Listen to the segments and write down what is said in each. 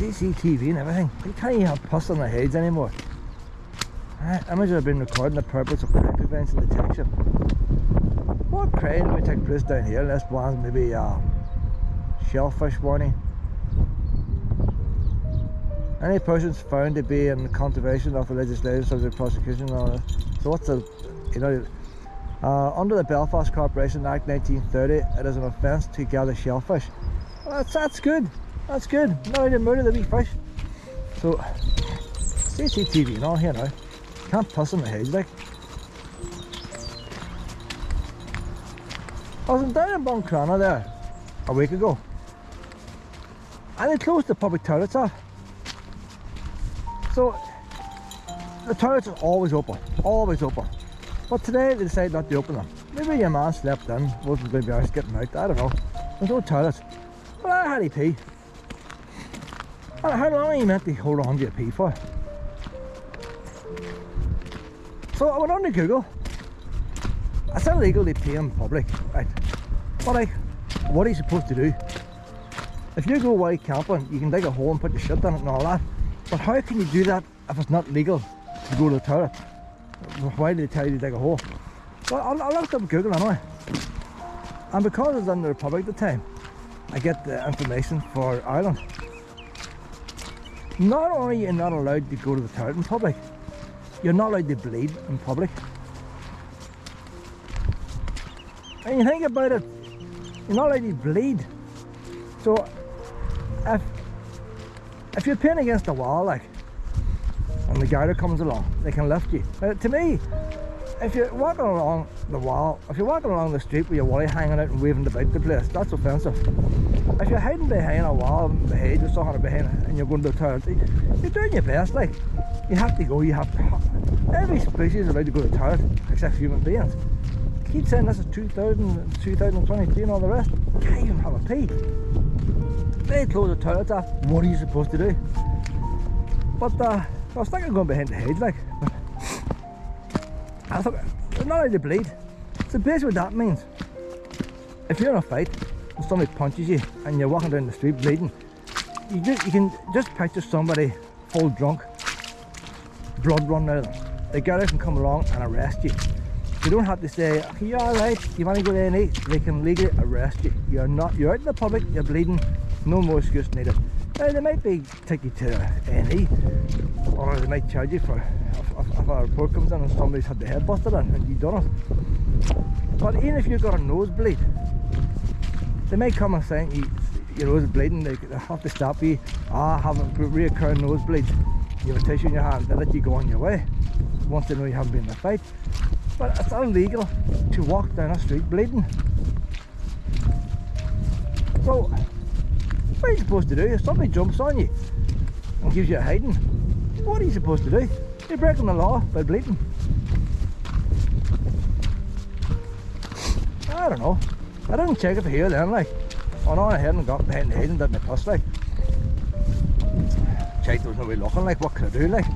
CCTV and everything. You can't even have pus on their heads anymore. Images have been recording the purpose of crime prevention and detection. What crime would take place down here? This one's maybe shellfish warning. Any persons found to be in contravention of the legislation subject to prosecution and all that. So what's the, under the Belfast Corporation Act 1930, it is an offence to gather shellfish. Well, that's good. That's good. Not only to murder the wee fish. So CCTV and all here now. Can't puss on the heads like. I was down in Buncrana there a week ago, and they closed the public toilets off. So the toilets are always open, but today they decided not to open them. Maybe your man slept in, wasn't going to be out getting out, I don't know. There's no toilets, but I had to pee. And how long are you meant to hold on to your pee for? So I went on to Google. It's illegal to pee in public, right? But like, what are you supposed to do? If you go away camping, you can dig a hole and put your shit in it and all that. But how can you do that if it's not legal to go to the toilet? Why do they tell you to dig a hole? Well, I looked up Google anyway. And because I was in the Republic at the time, I get the information for Ireland. Not only are you not allowed to go to the toilet in public, you're not allowed to bleed in public. And you think about it, you're not allowed to bleed. So if you're peeing against the wall, like, and the garter comes along, they can lift you. To me, if you're walking along the wall, if you're walking along the street with your wallet hanging out and waving about the place, that's offensive. If you're hiding behind a wall, the hedge or something behind it, and you're going to the toilet, you're doing your best, like. You have to go, you have to. Every species is allowed to go to the toilet, except human beings. Keep saying this is 2023 and all the rest. Can't even have a pee. They close the toilets off. What are you supposed to do? But I was thinking of going behind the hedge, like. But I thought, they're not allowed to bleed. So basically what that means, if you're in a fight and somebody punches you and you're walking down the street bleeding, you can just picture somebody full drunk, blood running out of them. The guard can come along and arrest you. You don't have to say, okay, you're alright, you want to go to A&E. They can legally arrest you. You're out in the public, you're bleeding, no more excuse needed. Now, they might take you to A&E, or they might charge you for if a report comes in and somebody's had their head busted in and you've done it. But even if you've got a nosebleed, they may come and say your nose is bleeding, they have to stop you. Have a reoccurring nosebleed. You have a tissue in your hand, they let you go on your way once they know you haven't been in a fight. But it's illegal to walk down a street bleeding. So, what are you supposed to do? If somebody jumps on you and gives you a hiding, what are you supposed to do? You're breaking the law by bleeding. I don't know. I didn't check it for here then, like. I went on ahead and got behind the head and did my puss, like. Checked there was nobody looking, like, what could I do, like?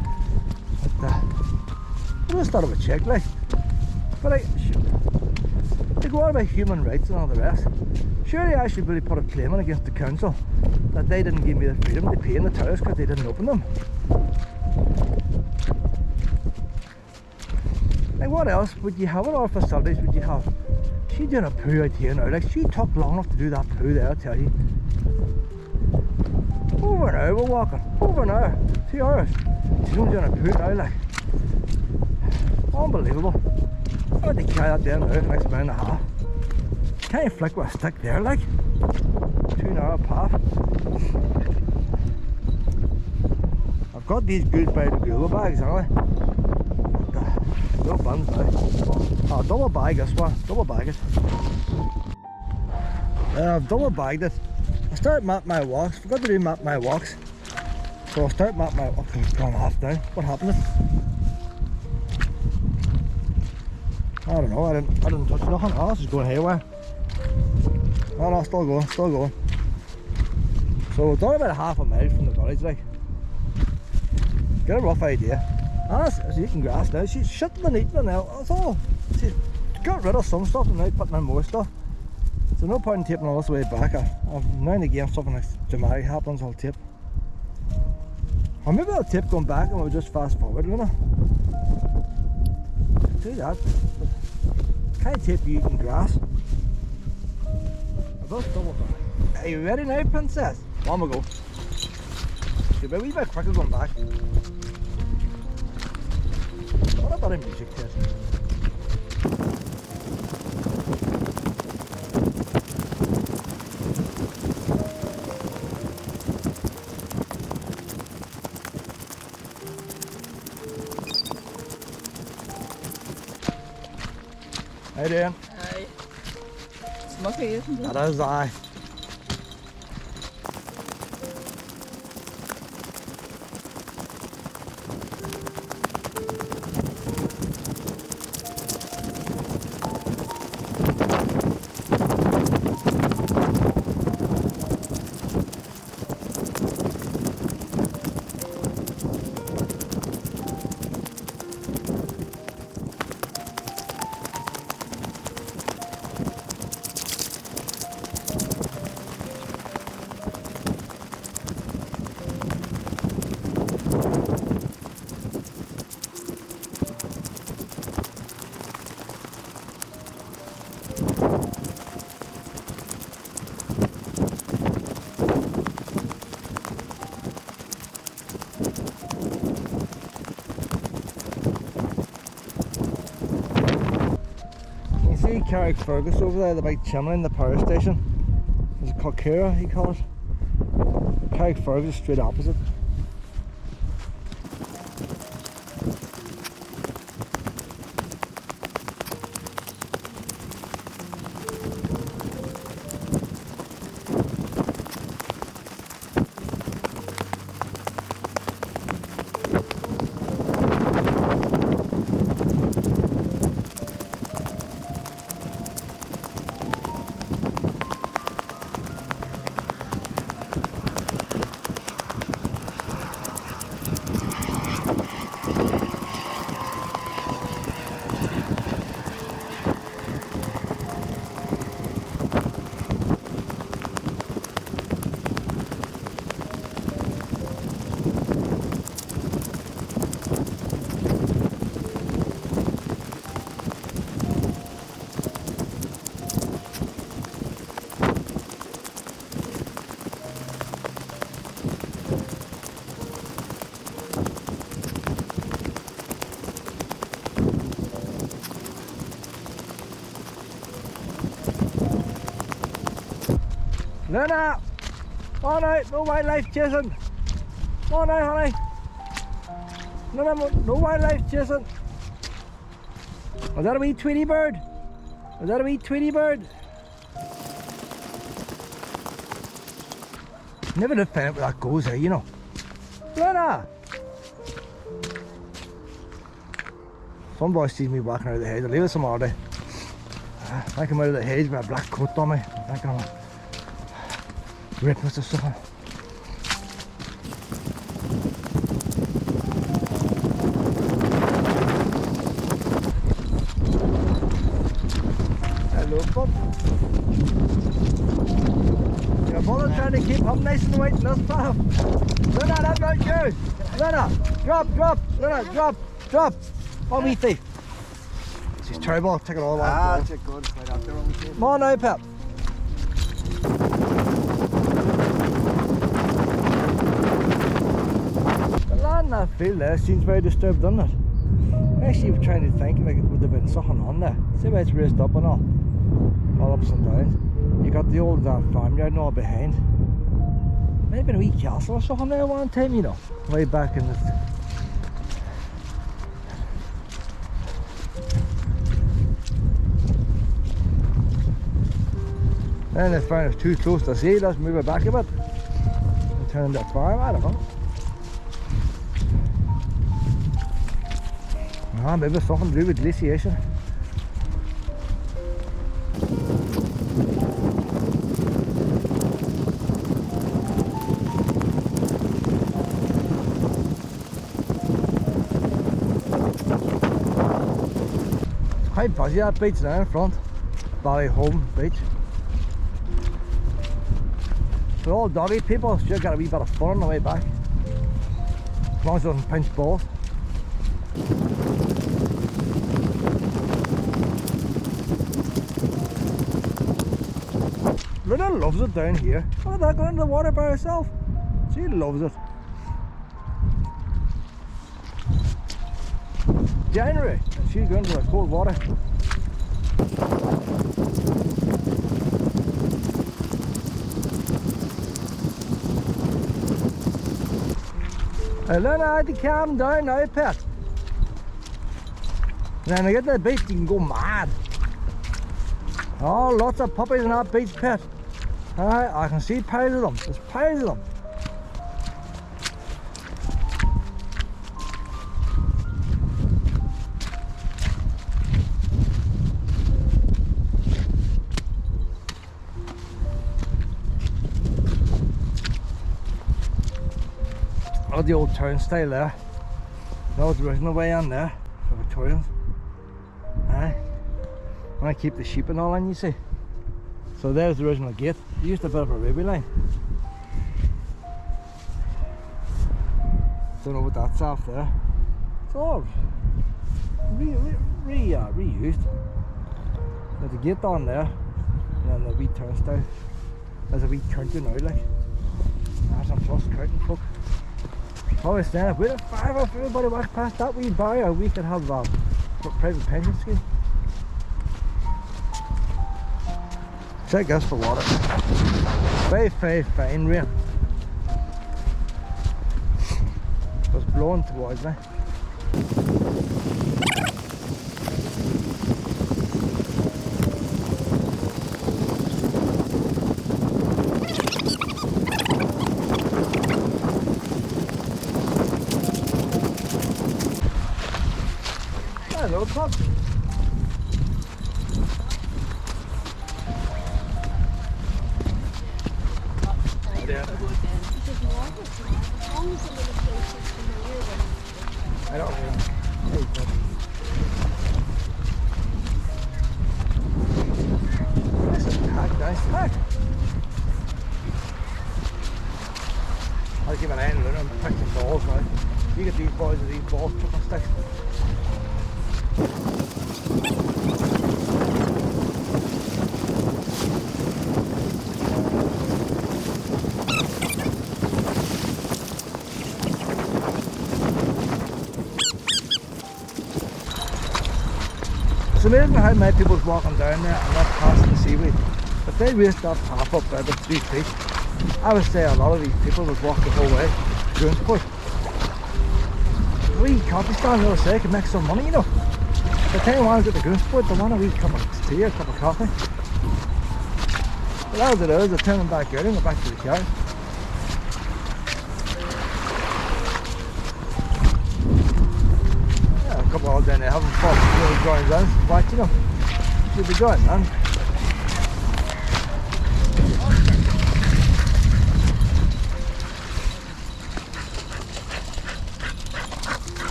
But, I just thought I would check, like. But like, they go on about human rights and all the rest. Surely I should really put a claim in against the council that they didn't give me the freedom to pee in the toilets because they didn't open them. Like, what else would you have? What other facilities would you have? She did a poo out here now, like, she took long enough to do that poo there, I tell you. Over an hour we're walking, over an hour, 2 hours. She's only doing a poo now, like. Unbelievable. I had to carry that down now for the next mile and a half. Can't you flick with a stick there, like? 2 hour path. I've got these good biodegradable bags, haven't I? No buns now. Double bag this one, double bag it. I've double bagged it. I started mapping my walks, forgot to do map my walks. So I'll start mapping my walks. It's gone off now. What happened? I don't know, I didn't touch nothing. Oh, this is going haywire. Oh no, still going, still going. So we're done about half a mile from the village, like. Get a rough idea. She's eating grass now. She's shitting and eating it now. That's all. She's got rid of some stuff and now putting in more stuff. So no point in taping all this way back. Now and again something like dramatic happens, I'll tape. Or maybe I'll tip going back and we'll just fast forward, you know. Do that. But can't tip you eating grass. I will double back. Are you ready now, princess? On we go. Should be a wee bit quicker going back. What about a music test? How you doing? Hi. It's mucky, isn't it? That is I. See Carrickfergus over there, the big chimney in the power station. There's a Cockera, he calls it. Carrickfergus is straight opposite. Lena! On out, no wildlife chasing! On out, honey! No wildlife chasing! Was that a wee Tweety bird? Was that a wee Tweety bird? Never did find out where that goes, you know. Lena! Some boy sees me walking out of the hedge, I'll leave it some other day. I come out of the hedge with a black coat on me. I can rip with the sun. Hello, bub. Your mother trying to keep up nice and white in this path. Lena, that's not you. Lena, drop. Lena, drop. Oh, me thief. She's terrible. I'll take it all out. That's it, good. Right up there on the table. Come on now, Pep. The land in that field there seems very disturbed, doesn't it? I actually was trying to think like it would have been something on there. See where it's raised up and all ups and downs. You got the old farmyard and all behind. Might have been a wee castle or something there one time, you know, way back in the. Then they found it's too close to see, let's move it back a bit and turn that farm, I don't know. Ah, maybe something to do with glaciation. It's quite busy that beach now in front, Ballyholme beach. For all doggy people, still got a wee bit of fun on the way back. As long as it doesn't pinch balls. Luna loves it down here. Look at that, going into the water by herself. She loves it. January, and she's going to the cold water. Hey, Luna, I had to calm down now, pet. Now, when I get to the beach, you can go mad. Oh, lots of puppies in that beach, pet. Alright, I can see piles of them. There's piles of them. Oh, the old turnstile there. That was the original way in there for Victorians. Aye. And I keep the sheep and all in, you see. So there's the original gate. They used a bit of a railway line. Don't know what that's off there. It's all reused. There's a gate on there, and then the wee turnstile. There's a wee curtain now, like. There's some plus curtain folk. Probably saying if we had 5 of everybody walked past that wee barrier, we could have a private pension scheme. Check us for water. Very, very fine rain. It was blowing towards me. Hello, pup. I don't know. This is packed, nice pack. I'll give an end and I'm picking balls now. You get these boys with these balls, picking sticks. It's amazing how many people's walking down there and not passing the seaweed. But they raised that path up by about 3 feet. I would say a lot of these people would walk the whole way to Groomsport. A wee coffee stand the other side could make some money, you know. By the time you want to get to Groomsport, they want a wee cup of tea or a cup of coffee. But as it is, they're turning back out and go back to the car. A couple of down there having fun, little drawings on, watching them. Should be good, man.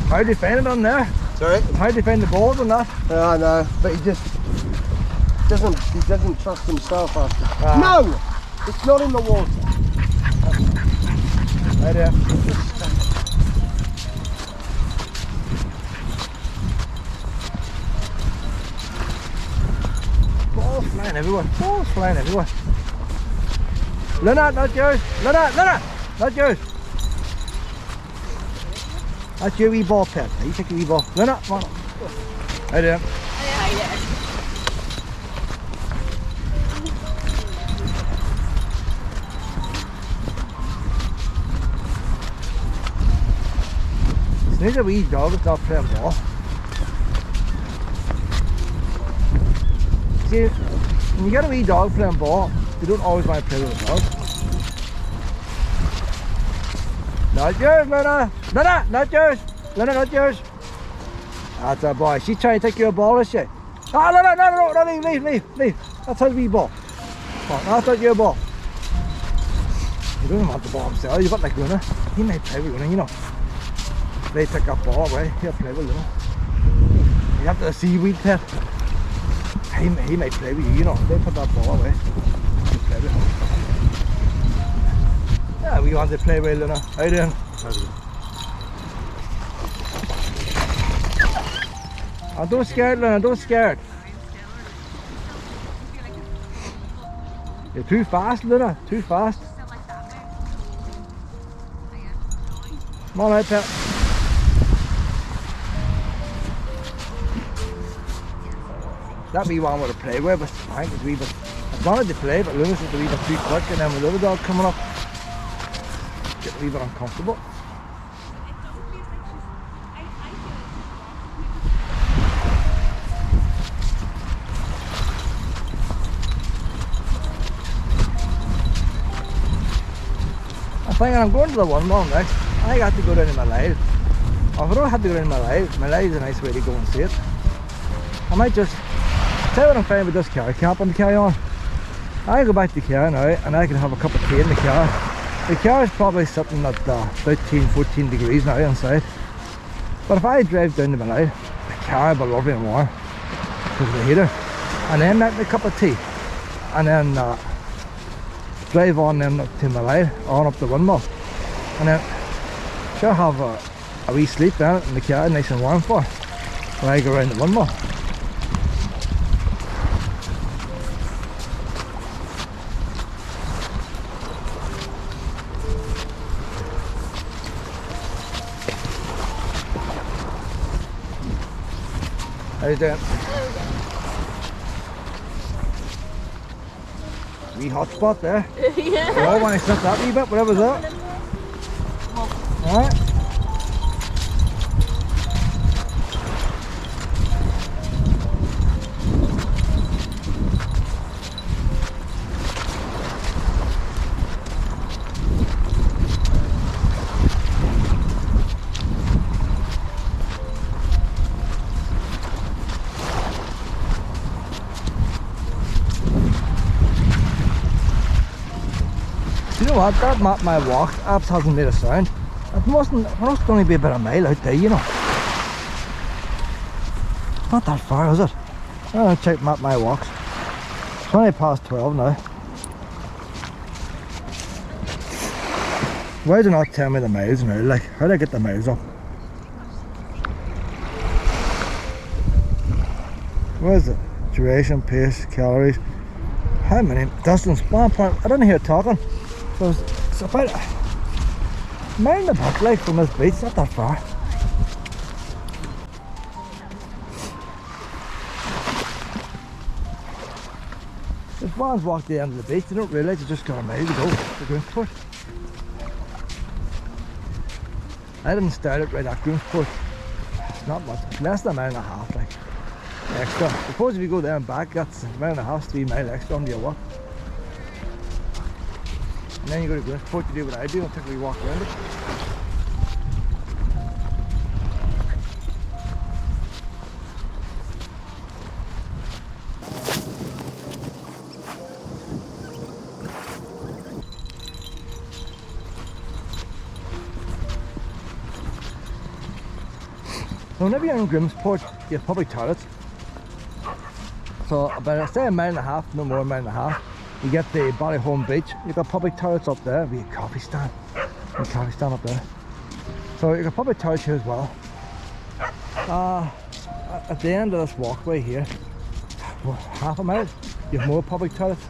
How do you find it on there? Sorry? How do you find the balls on that? I know, but he doesn't trust himself after. No! It's not in the water. Right there. Balls flying everywhere. Balls flying everywhere. Luna, not yours. Luna, not yours. That's your wee ball, pet. You take your wee ball. Luna, come on. Right there. There's a wee dog that's not playing ball. See, when you get a wee dog playing ball, you don't always want to play with the dog. Not yours, Luna! Luna, not yours! Luna, not yours! That's a boy. She's trying to take your ball, is she? Ah, no, leave. That's her wee ball. Come on, that's not your ball. You don't want the ball himself. You've got like Luna. He may play with Luna, you know. They pick up ball away, he'll play with Luna. You have the seaweed pit. He might play with you, you know. They put that ball away. He play with him. Yeah, we want to play with Luna. How you doing? Oh, don't scared, Luna, don't scared. You're too fast, Luna, too fast. Come on out, pet. That wee one would have played with, but I think it's a wee bit. I wanted to play, but Luna's is a wee bit too quick, and then with the other dog coming up, get a wee bit uncomfortable. I'm thinking I'm going to the one mile next. I got to go down to my live. If I don't have to go down to my live is a nice way to go and see it. I might just tell you what I'm finding with this car camping to carry on. I go back to the car now and I can have a cup of tea in the car. The car is probably sitting at 13-14 degrees now inside. But if I drive down to my live, the car will be lovely and warm because of the heater. And then make me a cup of tea. And then drive on then up to my live, on up the windmill. And then sure have a wee sleep then in the car, nice and warm for when I go around the windmill. How you doing? Wee hot spot there. Yeah. Oh, when I sniff that wee bit, whatever's that. Alright. You know what, that map my walk apps hasn't made a sound. It must only be about a mile out there, you know. Not that far, is it? I'm gonna check map my walks. It's only past 12 now. Why do not tell me the miles now? Like, how do I get the miles up? What is it? Duration, pace, calories. How many? Distance, 1 point. I didn't hear talking. So it's about a mile and a bit, like, from this beach, not that far. If one's walked the end of the beach, they don't realise they just got a mile to go to Groomsport. I didn't start it right at Groomsport. Not much, less than a mile and a half, like, extra. Suppose if you go there and back, that's a mile and a half, 3 mile extra under your walk. And then you go to Groomsport to do what I do and take a wee walk around it. So whenever you're in Groomsport, you have public toilets. So about, say, a mile and a half, no more, a mile and a half. You get the Ballyholme beach, you've got public toilets up there, be a coffee stand. A coffee stand up there. So you've got public toilets here as well. At the end of this walkway here, half a mile, you have more public toilets.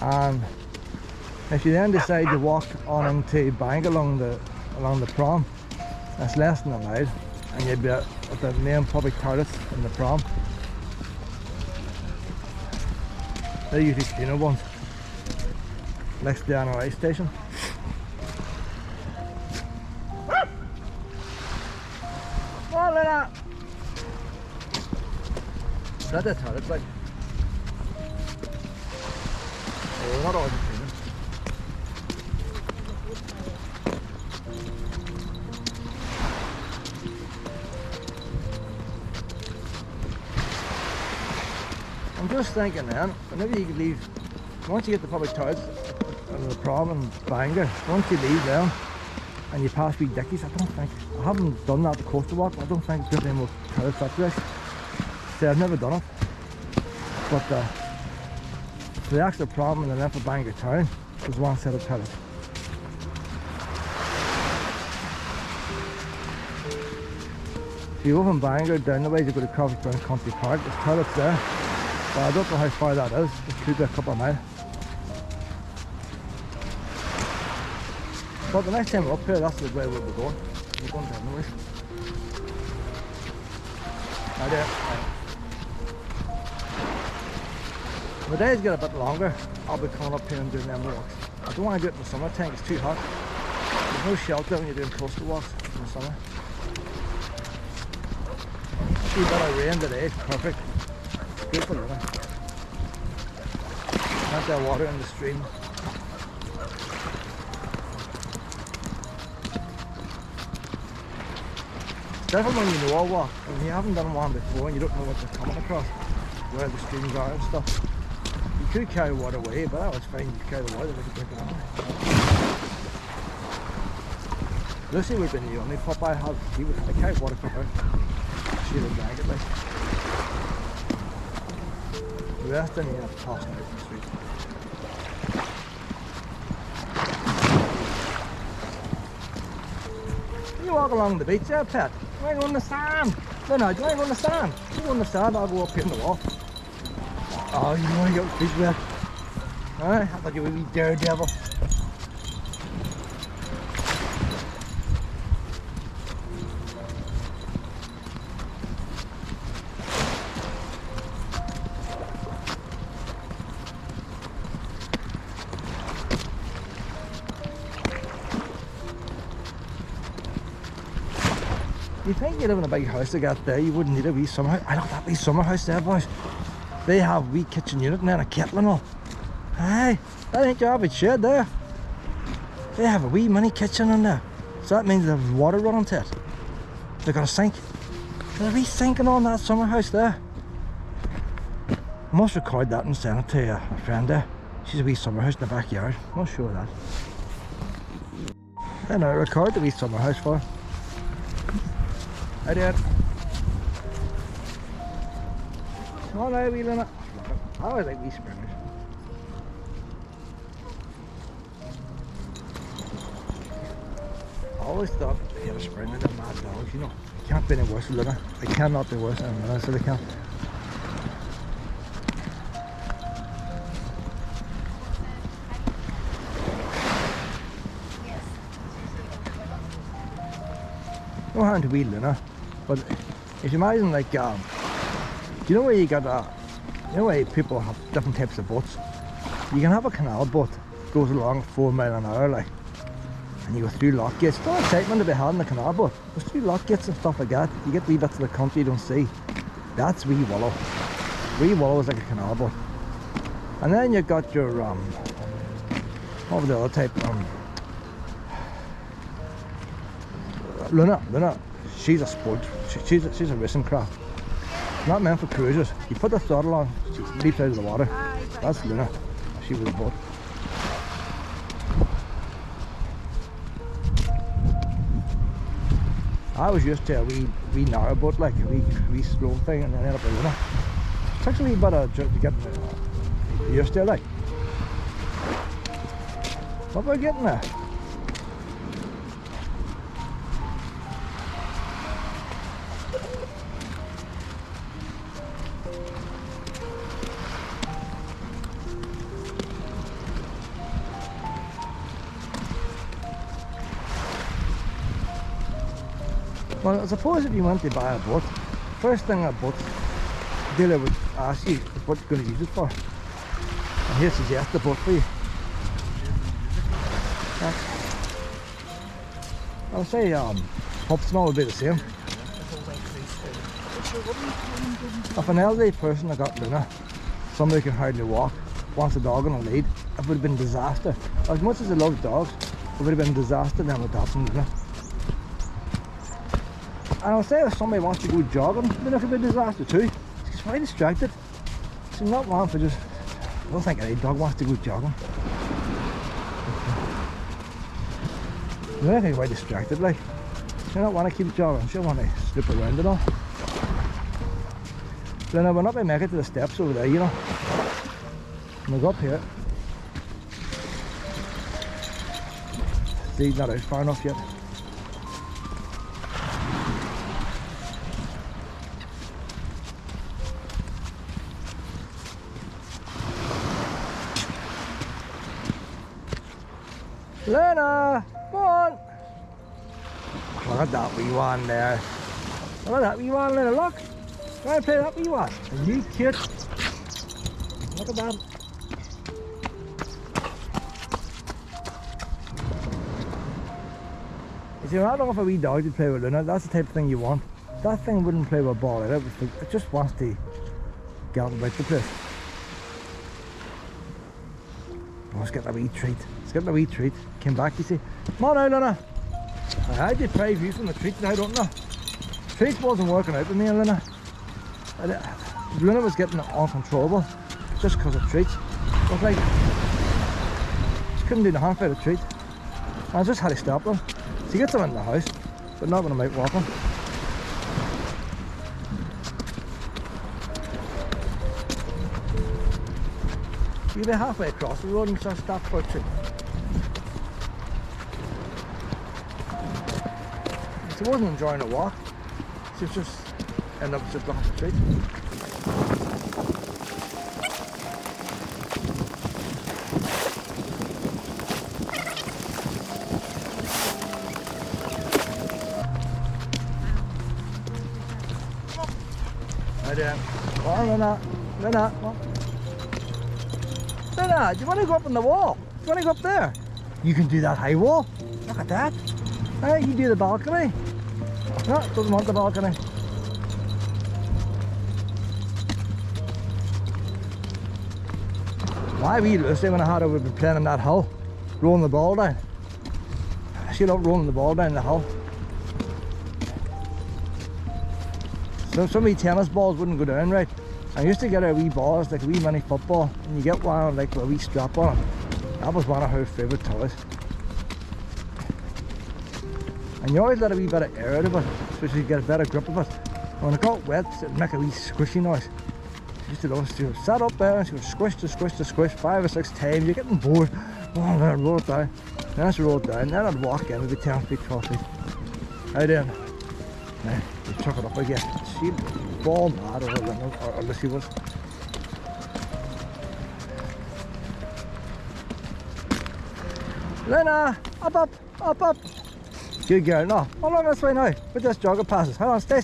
And if you then decide to walk on into Bank along the prom, that's less than a mile, and you'd be at the main public toilets in the prom. They're usually cleaner ones, next to the NRI station. Come on, Lena! Is that the toilets, like? Oh, not always cleaner. I'm just thinking then, whenever you leave, once you get the public toilets and the prom and Bangor, once you leave them, and you pass wee dickies, I haven't done that at the coastal walk. I don't think there's any more toilets that way. So I've never done it. But the actual problem in the length of Bangor town is one set of toilets. If you go from Bangor down the way, you go to Crawfordburn Country Park, there's toilets there. But I don't know how far that is. It could be a couple of miles. But the next time we're up here, that's the way we'll be going. We're going down the way. Right there. When the days get a bit longer, I'll be coming up here and doing them walks. I don't want to do it in the summertime, it's too hot. There's no shelter when you're doing coastal walks in the summer. A bit of rain today, it's perfect. It's good for living. Not that water in the stream. It's different when you know a walk. When you haven't done one before and you don't know what you're coming across, where the streams are and stuff. You could carry water away, but that was fine. You could carry the water, we could drink it on. Lucy would have been the only pup I had. I carried water for her. She would drink it like. The rest didn't even have to toss out in the street. You walk along the beach there, pet. You ain't on the sand. No, you ain't on the sand. You on the sand, I'll go up here in the wall. Oh, you want to get fish wet? Alright, I thought you would be daredevil. You think you live in a big house like that there, you wouldn't need a wee summer house. I love that wee summer house there, boys. They have a wee kitchen unit and then a kettle and all. Aye, that ain't your average shed there. They have a wee mini kitchen in there. So that means there's water running to it. They've got a sink. There's a wee sink and all in that summer house there. I must record that and send it to a friend there. She's a wee summer house in the backyard. I must show her that. Then I record the wee summer house for her. I did. All right, wee Luna. I always like wee springers. I always thought they had a springer, they're mad dogs, you know. Can't be any worse than Luna. They cannot be worse than Luna, so they can't. No harm to wee Luna, but if you imagine like, do you know where you got you know where people have different types of boats? You can have a canal boat, goes along 4 miles an hour like, and you go through lock gates. It's not excitement to be had in the canal boat. Goes through lock gates and stuff like that. You get wee bits of the country you don't see. That's wee Willow. Wee Willow is like a canal boat. And then you got your what was the other type? Luna, she's a sport. She's a racing craft. Not meant for cruisers. You put the throttle on, she leaps out of the water. That's Luna. She was a boat. I was used to a wee narrow boat, like a wee slow thing, and then ended up with Luna. It takes a wee bit of jerk to get used to, like. What am I getting there? Well, I suppose if you want to buy a boat, first thing a boat dealer would ask you is what you're going to use it for. And he'll suggest the boat for you. I'll say pups and all would be the same. If an elderly person had got Luna, somebody who can hardly walk, wants a dog on a lead, it would have been a disaster. As much as they love dogs, it would have been a disaster them adopting Luna. And I'll say if somebody wants to go jogging, then it could be a disaster too. She's very distracted. She's not one for just, I don't think any dog wants to go jogging. Luna can be quite distracted, like. She don't want to keep jogging, she'll want to slip around it all. Luna, we're not going to make it to the steps over there, you know. We'll go up here. He's not out far enough yet. Lena, come on! Look at that wee one there. Look at that wee one, Lena, look! Try and play that wee one. Are you cute? Look at that. You see, when I don't know if a wee dog to play with Luna, that's the type of thing you want. That thing wouldn't play with a ball, it just wants to get out about the place. Oh, let's get a wee treat. Let's get a wee treat. Came back, you see. Come on now, Luna. I deprived you from the treat now, don't I? Treats wasn't working out with me and Luna. Luna was getting uncontrollable just because of treats. It was like, she couldn't do the half out of treat. I just had to stop them. She gets them in the house, but not when I'm out walking. You'll be halfway across the road and start stop for a treat. She wasn't enjoying the walk. She was just ended up just looking for treats. Right there. Come on, Luna. Luna, come on. Luna, do you want to go up on the wall? Do you want to go up there? You can do that high wall. Look at that. Hey, you do the balcony. No, doesn't want the balcony. Why we Lucy when I had her would be playing in that hill, rolling the ball down. She loved rolling the ball down the hill. So some of these tennis balls wouldn't go down right. I used to get her wee balls, like a wee mini football, and you get one like with a wee strap on it. That was one of her favourite toys. And you always let a wee bit of air out of it, so you get a better grip of it. And when it got wet, it'd make a wee squishy noise. She used to love to sat up there and she would squish 5 or 6 times. You're getting bored. Oh, and then I'd roll it down. Then I'd roll it down. Then I'd walk in, maybe 10 feet, 12 feet. How then? Now, you chuck it up again. She'd ball mad or Lucy was. Lena, up. Good girl, no. Hold on this way now. We're just jogging past us. Hold on, stay.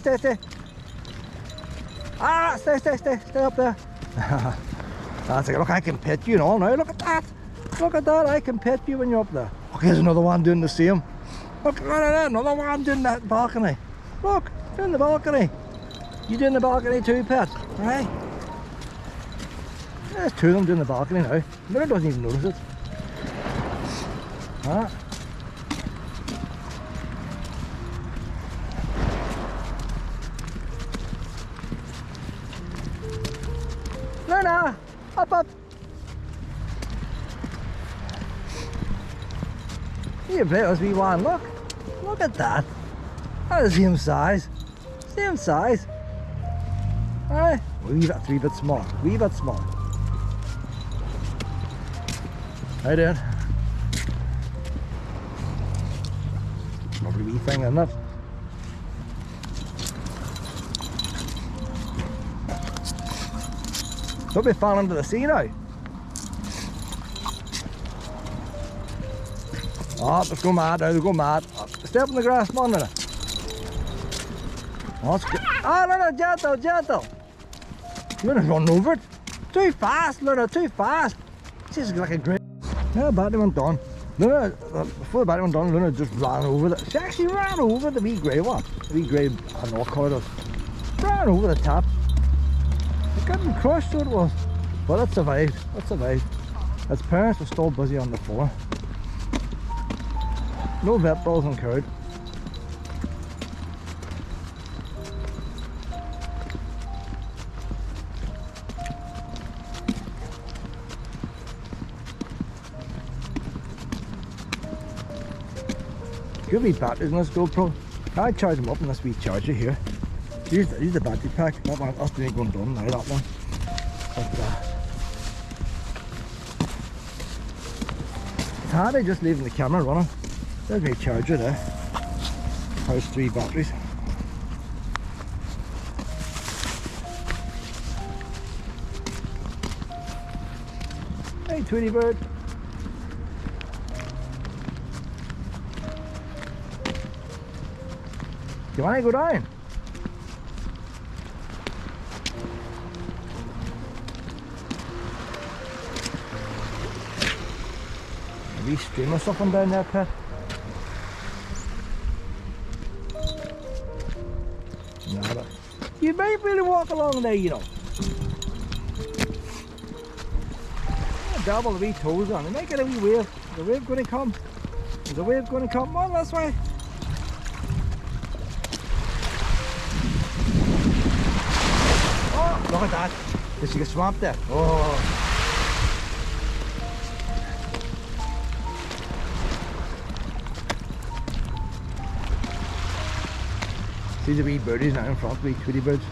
Ah, stay up there. That's like, look, I can pet you and all now. Look at that, I can pet you when you're up there. Okay, there's another one doing the same. Look, another one doing that balcony. Look, doing the balcony. You doing the balcony too, pet? Right? There's 2 of them doing the balcony now. Miller doesn't even notice it. Huh? Luna, up. You play with me one, look at that. That is the same size. Alright, wee bit small. How then? Lovely wee thing, isn't it? Don't be falling into the sea now. Oh, let's go mad now, Step in the grass, come on now. Oh, no, gentle. Luna's running over it. Too fast, Luna, too fast. She's like a great... Yeah, the battery went down. Luna, before the battery went down, Luna just ran over it. She actually ran over the wee grey one. The wee grey, I don't know what colour it was. Ran over the top. It got him crushed, so it was. But it survived. Its parents were still busy on the floor. No vet balls incurred. Good wee batteries in this GoPro. I charge them up in this wee charger here. Use the battery pack. That one, that's been going done now, that one. But, it's handy just leaving the camera running. There's my charger there. Has 3 batteries. Hey Tweety bird. Do you want to go down? A wee stream or something down there, pet. Nada. You might really walk along there, you know. Double the wee toes on. They might get a wee wave. Is the wave going to come? Is the wave going to come? On this way. Oh, look at that. Did she get swamped there? Oh. See the wee birdies now in front, wee Tweety birds.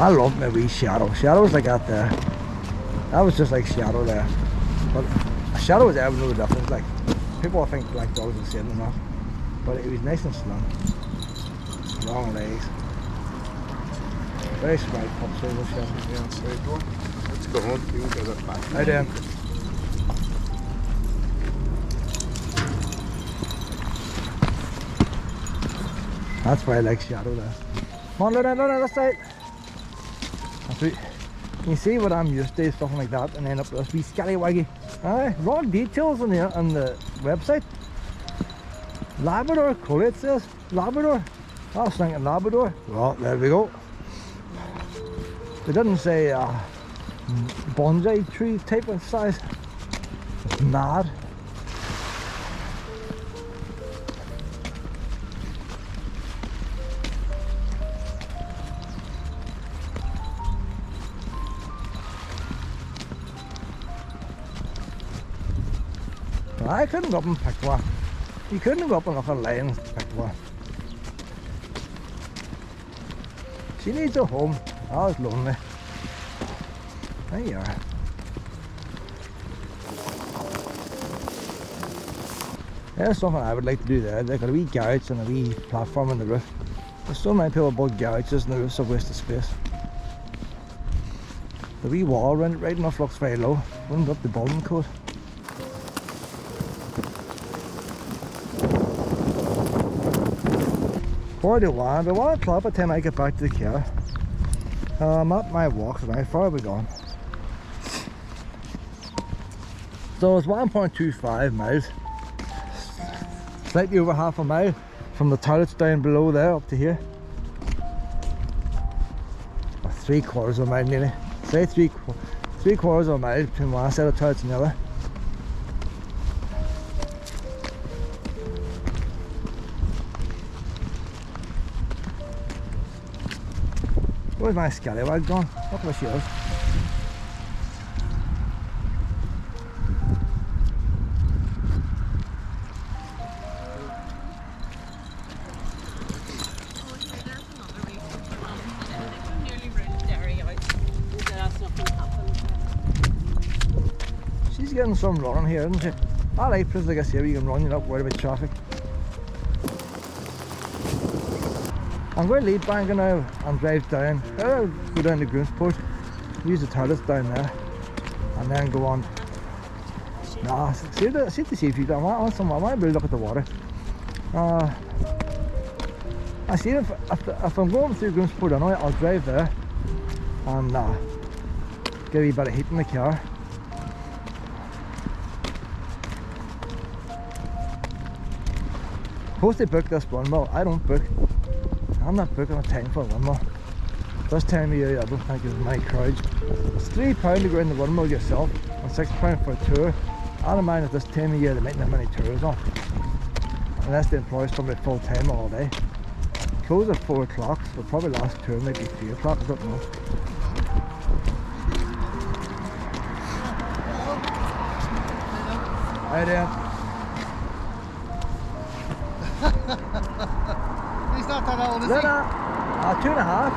I love my wee shadow. Shadows like that there. That was just like shadow there. But a shadow is ever no difference. Like people think black dogs are the same or not. But it was nice and slim. Long legs. Very smart pups over the shadow. Yeah, straight door. Let's go home. You can get it back. How then? That's why I like shadow there. Come on, look at that side. Can you see what I'm used to, stuff like that, and then up this wee scallywaggy. Wrong details on the website. Labrador, Collie it says. Labrador. I was thinking Labrador. Well, there we go. They didn't say bonsai tree type of size. It's mad. I couldn't go up and pick one. You couldn't go up and look at a lion and pick one. She needs a home. I was lonely. There you are. There's something I would like to do there. They've got a wee garage and a wee platform on the roof. There's so many people build garages and the roof's a waste of space. The wee wall right enough looks very low. Wouldn't up the building code. But I want to club by the time I get back to the car. I'm at my walk now. How far have we gone? So it's 1.25 miles. Slightly over half a mile from the toilets down below there up to here. Or 3/4 of a mile nearly. Say 3/4 of a mile between one side of the toilets and the other. Where's my scallywag gone? Look where she is. She's getting some running here, isn't she? I like places like I say where you can run, you're not worried about traffic. I'm going to leave Bangor now and drive down. Go down to Groomsport, use the toilets down there, and then go on. Nah, see the seafood. I want to really look at the water. I see if I'm going through Groomsport anyway, I'll drive there and get a wee bit of heat in the car. Supposed to book this windmill. I don't book. I'm not booking a time for a windmill. This time of year I don't think there's many crowds. It's £3 to go in the windmill yourself and £6 for a tour. I don't mind at this time of year they mightn't have many tours on. Unless they employ somebody full time all day. Close at 4 o'clock, so probably last tour maybe 3 o'clock, I don't know. How you doing? He's not that old, is No, he? no. 2.5.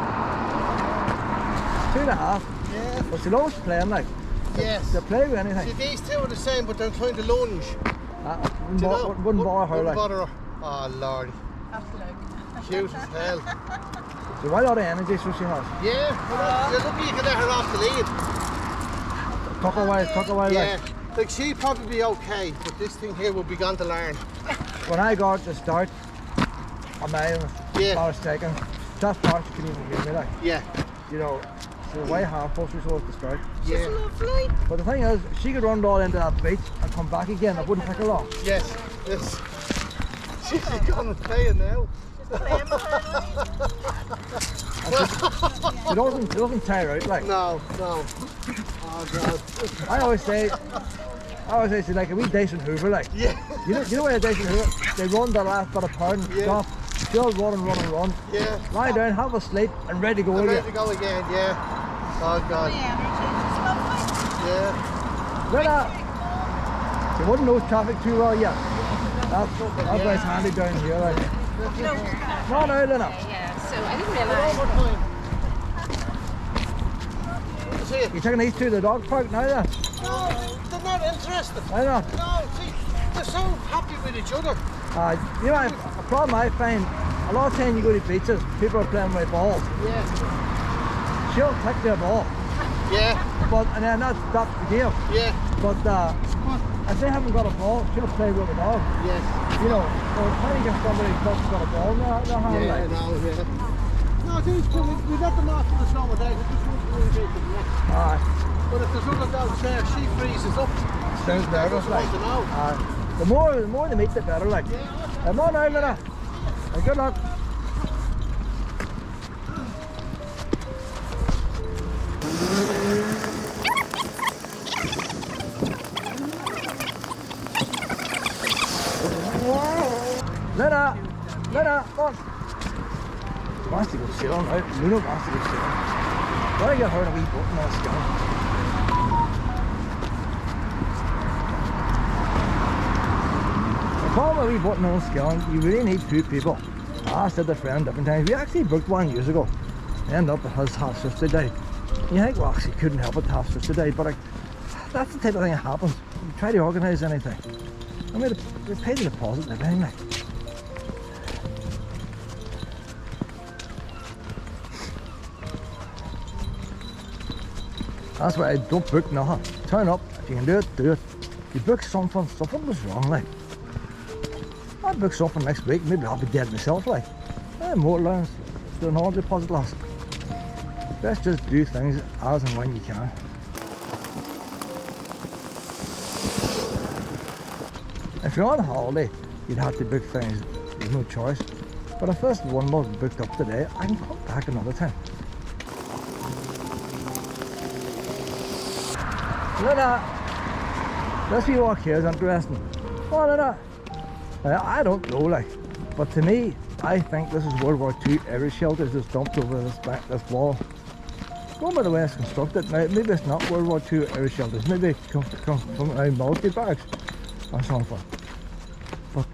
2.5. Yeah. But she loves playing like. Yes. They play with anything. See, these two are the same, but they're trying to lunge. Wouldn't bother her like. Bother her. Oh, Lord. Cute as hell. She's got a lot of energy, so she has. Yeah, well, you're lucky you can let her off the lead. Tuck away Yeah. like. Like, she'd probably be okay, but this thing here will be gone to learn. When I got to start, a mile, Yeah. I was taking. That part she couldn't even hear me like. Yeah. You know, so way half past we supposed to start. Yeah. Lovely. But the thing is, she could run all into that beach and come back again. It wouldn't take her long. Yes. Yes. She's gone playing now. It doesn't tire out like. No, no. Oh, God. I always say she's like a wee Dyson Hoover like. Yeah. You know where a Dyson Hoover, they run the last bit of power and Yeah. stop. She'll run and run and run. Yeah. Lie down, have a sleep and ready to go I'm again. ready to go again, yeah. Oh, God. Yeah. Then she wouldn't know traffic too well yet. That's why it's handy down here like. No, Lena. Yeah, so I didn't We're realise. over time. See it? You taking these two to the dog park now then? No, they're not interested. Why not? No, see, they're so happy with each other. You know, a problem I find, a lot of time you go to beaches, people are playing with balls. Yeah. She'll take their ball, Yeah. and then that stops the game. Yeah. But if they haven't got a ball, she'll play with the dog. Yes. You know, so trying to get somebody that's got a ball in their hand, Yeah, like. no, yeah. No, I think it's cool. We let them off to the snow today. We just want to really get them next. Alright, But if there's other dogs there, she freezes up. sounds nervous, like. To know. The more they meet, the better, like. Come on now, Lena. And good luck. Lena, come on. She wants to go sailing now. Luna wants to go sailing. Gotta get her a wee boat and all sailing. The problem with a wee boat and all sailing, you really need two people. I said to a friend different times, we actually booked one years ago. Ended up at his half-sister day. You think, well, actually couldn't help it half-sister day, but that's the type of thing that happens. You try to organise anything. I mean, they pay the deposit and everything, like. That's why I don't book nothing. Turn up, if you can do it, do it. You book something was wrong, like. I book something next week, maybe I'll be dead myself, like. More loans, doing all deposit loss. Let's just do things as and when you can. If you're on holiday, you'd have to book things, there's no choice. But if this one was booked up today, I can come back another time. Look at that. This wee walk here is interesting. Oh, look at that. I don't know, like, but to me, I think this is World War II Irish shelters just dumped over this wall. Going by the way it's constructed, now maybe it's not World War II Irish shelters, maybe it comes from military barracks or something. But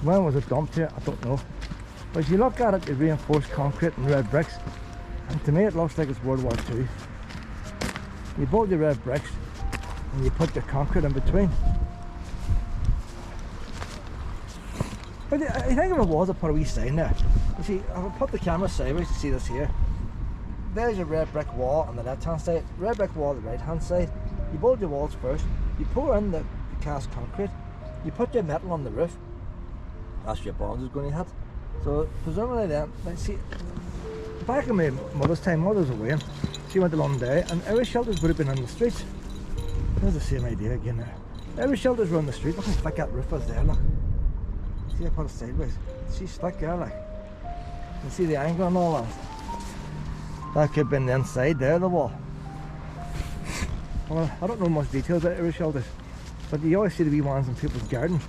when was it dumped here? I don't know. But if you look at it, it's reinforced concrete and red bricks, and to me it looks like it's World War II. You build your red bricks and you put the concrete in between. But I think if it was, I'd put a wee sign there. You see, if I put the camera sideways to see this here, there's a red brick wall on the left hand side, red brick wall on the right hand side. You build your walls first, you pour in the cast concrete, you put your metal on the roof, that's what your bonds is going to hit. So presumably then, let's see, back in my mother's time, mother's away, she went to London Day, and Irish shelters would have been on the streets. There's the same idea again there. Irish shelters were on the street, look how thick that roof was there, look. See, I put it sideways. She's thick there, like. You can see the angle and all that. That could have been the inside there, the wall. Well, I don't know much details about Irish shelters, but you always see the wee ones in people's gardens.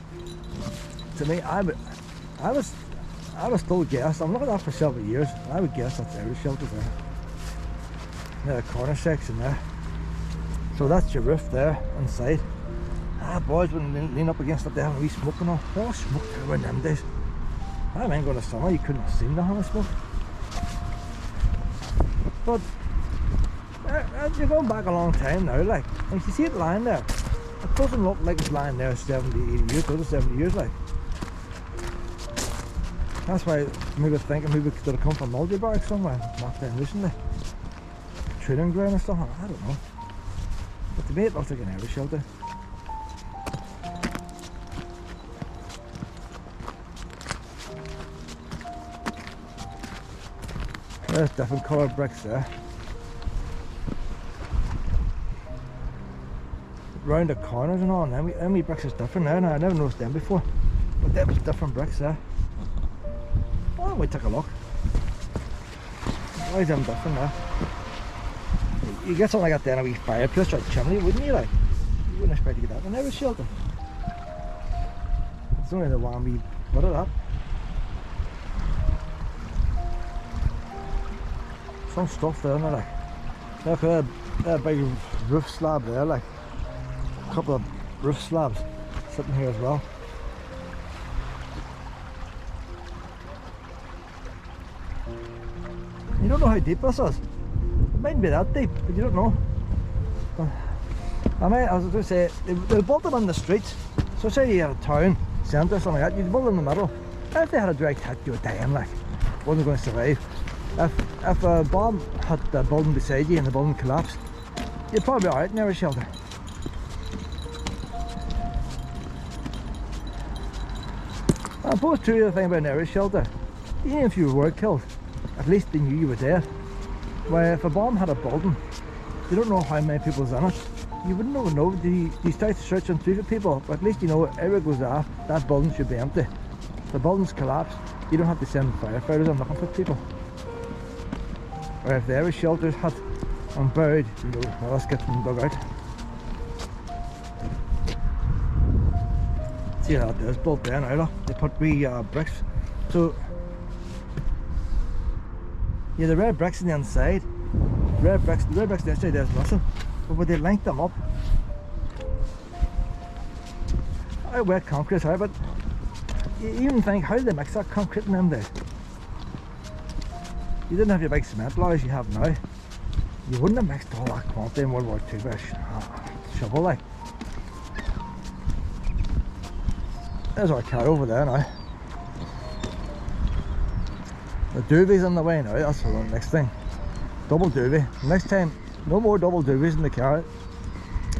To me, I was still guess. I'm looking at that for several years. I would guess that's Irish shelters there. There's a corner section there. So that's your roof there inside. Boys wouldn't lean up against it there and we smoking all. They all smoked around them days. I remember going to summer, you couldn't see nothing of smoke. But you're going back a long time now, like, and if you see it lying there, it doesn't look like it's lying there 70, 80 years, does it? 70 years, like. That's why maybe thinking maybe it could have come from Mulderberg somewhere, knocked down recently. Training ground and stuff, I don't know. But to me it looks like an area shelter. There's different coloured bricks there. Round the corners and all, and how many bricks is different now? I never noticed them before. But that was different bricks there. Why don't we take a look? Why is them different there? You get something like that there in a wee fireplace or a chimney, wouldn't you? Like, you wouldn't expect to get that in every shelter. It's only the one we put it up. Some stuff there, isn't it? Like, look at that big roof slab there, like a couple of roof slabs sitting here as well. You don't know how deep this is. It mightn't be that deep, but you don't know. I was going to say, they built them on the streets. So say you had a town centre or something like that, you'd build them in the middle. If they had a direct hit, you were dying, like, wasn't going to survive. If a bomb hit the building beside you and the building collapsed, you'd probably be alright in every shelter. I suppose too, the thing about an area shelter, even if you were killed, at least they knew you were there. Where if a bomb had a building, you don't know how many people's in it. You wouldn't even know. You start searching through for people, but at least you know everywhere goes off, that building should be empty. If the building's collapsed, you don't have to send firefighters in looking for people. Or if the area shelter's hit and buried, you know, well, let's get them dug out. See how that is built there now, they put wee bricks. So, yeah, the red bricks on the inside, the red bricks on the inside there's nothing. But when they link them up, I wet concrete, sorry, but you even think, how did they mix that concrete in them days? You didn't have your big cement lorries you have now. You wouldn't have mixed all that quantity in World War II with a shovel, like. There's our car over there now. The doobie's on the way now, that's the next thing. Double doobie. Next time, no more double doobies in the car.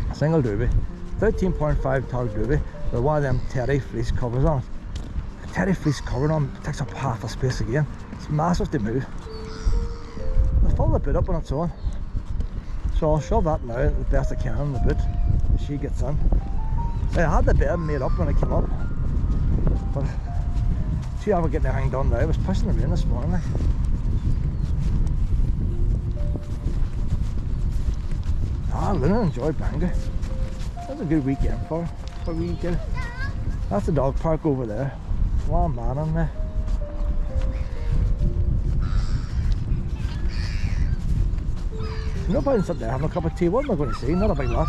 A single doobie. 13.5 tug doobie with one of them Teddy fleece covers on it. A Teddy fleece cover on it takes up half the space again. It's massive to move. I'll fill the boot up on its own. So I'll shove that now the best I can in the boot. She gets in. I had the bed made up when I came up. But see how we're getting everything done now. It was pushing the rain this morning. Like. Luna enjoyed Bangor. That was a good weekend for a weekend. That's the dog park over there. One man in there. No point sitting there having a cup of tea. What am I going to see? Not a big lot.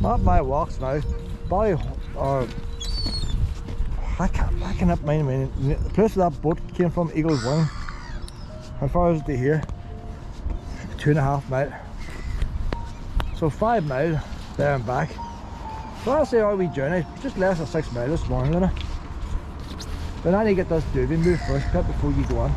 Not my walks now. Ballyholme, I can't mind the place where that boat came from, Eagle's Wing. How far is it to here? 2.5 miles. So 5 miles there and back. So I'll say our wee journey, just less than 6 miles this morning, isn't it? But I need to get this doobie moved first, Pip, before you go on.